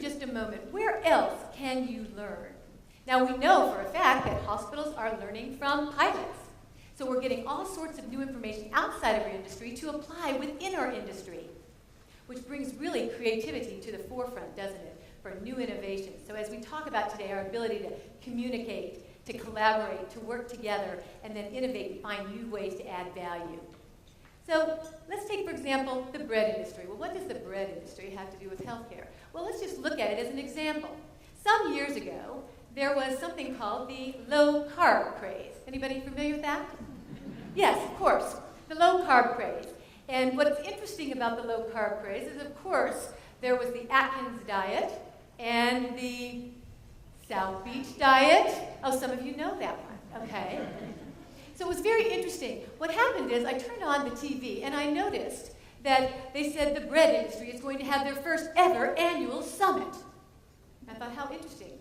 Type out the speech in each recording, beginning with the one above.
just a moment, where else can you learn? Now we know for a fact that hospitals are learning from pilots. So we're getting all sorts of new information outside of our industry to apply within our industry, which brings really creativity to the forefront, doesn't it, for new innovations. So as we talk about today, our ability to communicate, to collaborate, to work together, and then innovate and find new ways to add value. So let's take, for example, the bread industry. Well, what does the bread industry have to do with healthcare? Well, let's just look at it as an example. Some years ago, there was something called the low-carb craze. Anybody familiar with that? Yes, of course, the low-carb craze. And what's interesting about the low-carb craze is, of course, there was the Atkins diet and the South Beach diet. Oh, some of you know that one, okay. So it was very interesting. What happened is I turned on the TV and I noticed that they said the bread industry is going to have their first ever annual summit. I thought, how interesting.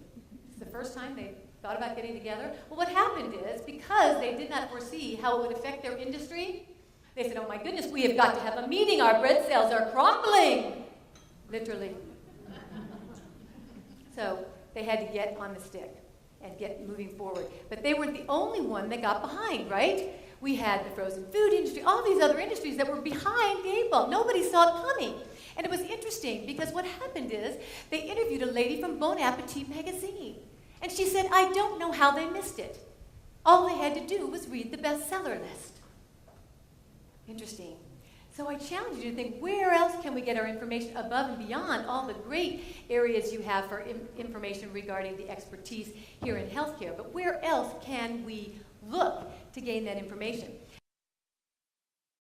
It's the first time they thought about getting together. Well, what happened is, because they did not foresee how it would affect their industry, they said, oh my goodness, we have got to have a meeting. Our bread sales are crumbling. Literally. So they had to get on the stick and get moving forward. But they weren't the only one that got behind, right? We had the frozen food industry, all these other industries that were behind the eight ball. Nobody saw it coming. And it was interesting because what happened is they interviewed a lady from Bon Appetit magazine. And she said, I don't know how they missed it. All they had to do was read the bestseller list. Interesting. So I challenge you to think, where else can we get our information above and beyond all the great areas you have for information regarding the expertise here in healthcare? But where else can we look to gain that information?